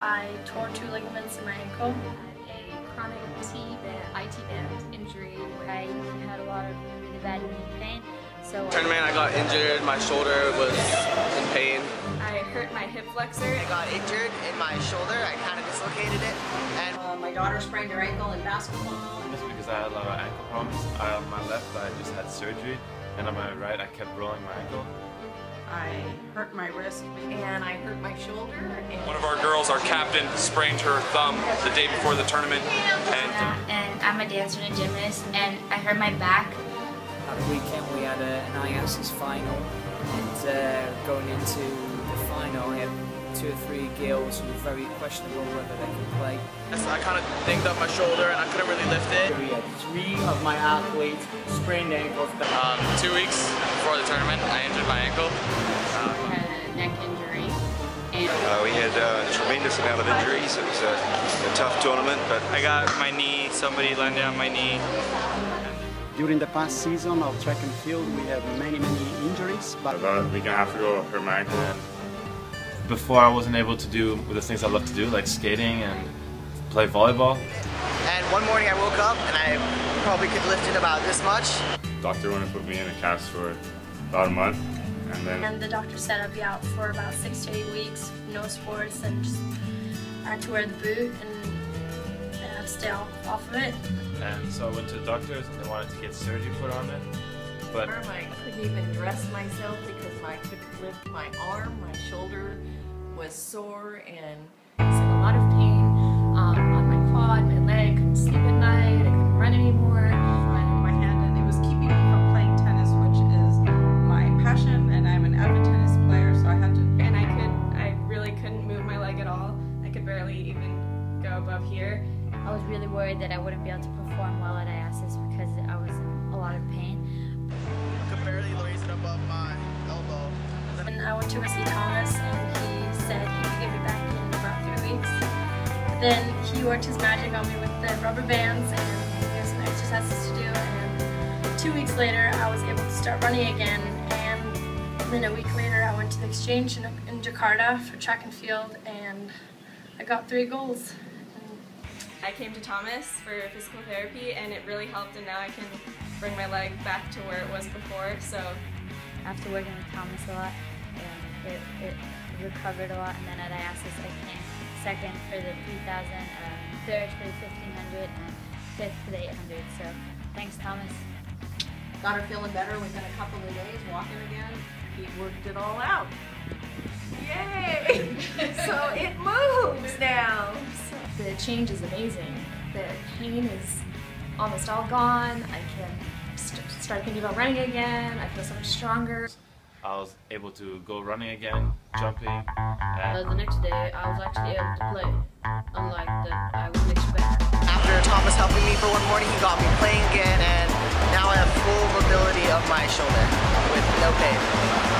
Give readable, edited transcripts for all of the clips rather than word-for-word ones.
I tore 2 ligaments in my ankle. I had a chronic IT band injury where I had a lot of really bad knee pain. So Tournament, I got injured, my shoulder was in pain. I hurt my hip flexor. I got injured in my shoulder, I kind of dislocated it. And my daughter sprained her ankle in basketball. It's because I had a lot of ankle problems. On my left, I just had surgery, and on my right, I kept rolling my ankle. I hurt my wrist and I hurt my shoulder. And one of our girls, our captain, sprained her thumb the day before the tournament. And I'm a dancer and a gymnast, and I hurt my back. At the weekend we had an IASIS final, and going into the final I had 2 or 3 girls who were very questionable whether they could play. I kind of dinged up my shoulder and I couldn't really lift it. We had 3 of my athletes sprained ankles. 2 weeks before the tournament, I injured my ankle. I had a neck injury. And we had a tremendous amount of injuries. It was a tough tournament, but I got my knee, somebody landed on my knee. During the past season of track and field, we had many injuries. But about a week and a half ago, I hurt my ankle. Before, I wasn't able to do the things I love to do, like skating and play volleyball. And one morning I woke up and I probably could lift it about this much. Doctor wanted to put me in a cast for about a month, And the doctor said I'd be out for about 6 to 8 weeks, no sports, and just I had to wear the boot and I had to stay off of it. And so I went to the doctors and they wanted to get surgery put on it. But I couldn't even dress myself because I couldn't lift my arm, my shoulder was sore, and I was in a lot of pain on my quad, my leg, couldn't sleep at night, I couldn't run anymore. My hand, and it was keeping me from playing tennis, which is my passion, and I'm an avid tennis player, so I had to. And I really couldn't move my leg at all. I could barely even go above here. I was really worried that I wouldn't be able to perform well at IASIS because I was in a lot of pain. I could barely raise it above my elbow. And I went to go see Thomas and he said he would get me back in about 3 weeks. But then he worked his magic on me with the rubber bands and he gave some exercises to do, and 2 weeks later I was able to start running again, and then a week later I went to the exchange in Jakarta for track and field and I got 3 goals. I came to Thomas for physical therapy and it really helped, and now I can bring my leg back to where it was before. So after working with Thomas a lot, it recovered a lot, and then at IASIS I came 2nd for the 3,000, 3rd for the 1,500, and 5th for the 800. So thanks, Thomas. Got her feeling better within a couple of days, walking again. He worked it all out. Yay! So it moves now. The change is amazing. The pain is almost all gone. I can start thinking about running again. I feel so much stronger. I was able to go running again, jumping. The next day, I was actually able to play, unlike that I wouldn't expect. After Thomas helping me for one morning, he got me playing again, and now I have full mobility of my shoulder with no pain.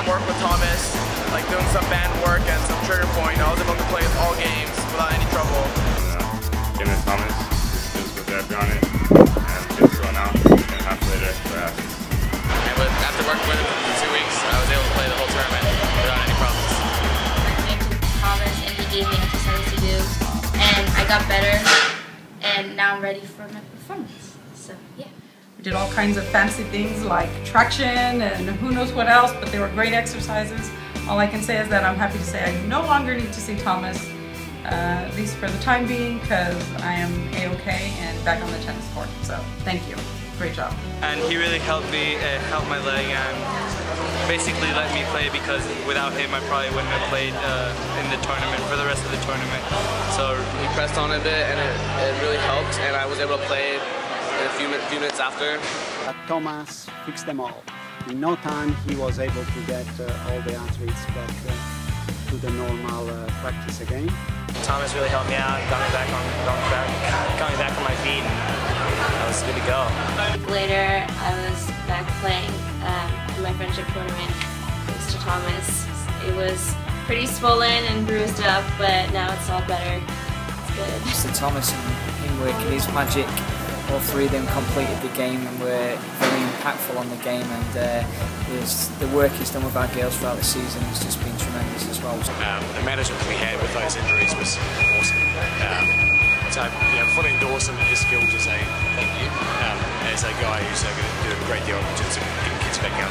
Work with Thomas, like doing some band work and some trigger point. I was able to play all games without any trouble. Getting to Thomas, just physical therapy on it, and just going out, and half later, IASIS. And after working with him for 2 weeks, I was able to play the whole tournament without any problems. I came to Thomas and he gave me exercises to do, and I got better, and now I'm ready for my performance. So yeah. We did all kinds of fancy things like traction and who knows what else, but they were great exercises. All I can say is that I'm happy to say I no longer need to see Thomas, at least for the time being, because I am A-okay and back on the tennis court. So thank you. Great job. And he really helped me, helped my leg, and basically let me play, because without him I probably wouldn't have played in the tournament for the rest of the tournament. So he pressed on a bit and it really helped, and I was able to play in a few minutes after. Thomas fixed them all. In no time he was able to get all the athletes back to the normal practice again. Thomas really helped me out, got me back on my feet, and I was good to go. A week later, I was back playing in my friendship tournament thanks to Thomas. It was pretty swollen and bruised up, but now it's all better. It's good. Mr. Thomas and him working his magic, all 3 of them completed the game and were very impactful on the game, and the work he's done with our girls throughout the season has just been tremendous as well. The management that we had with those injuries was fully endorse him and his skills as a guy who's going to do a great deal in terms of getting kids back out.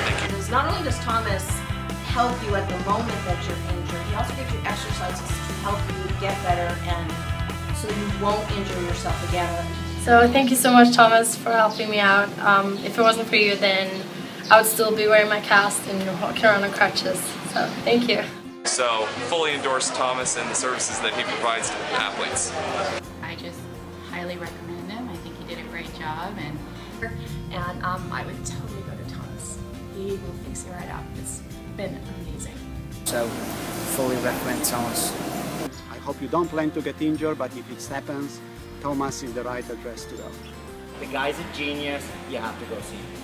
Thank you. Not only does Thomas help you at the moment that you're injured, he also gives you exercises to help you get better and so you won't injure yourself again. So thank you so much, Thomas, for helping me out. If it wasn't for you, then I would still be wearing my cast and walking around on crutches. So thank you. So fully endorse Thomas and the services that he provides to athletes. I just highly recommend him. I think he did a great job, and I would totally go to Thomas. He will fix you right up. It's been amazing. So, fully recommend Thomas. I hope you don't plan to get injured, but if it happens, Thomas is the right address to go. The guy's a genius. You have to go see him.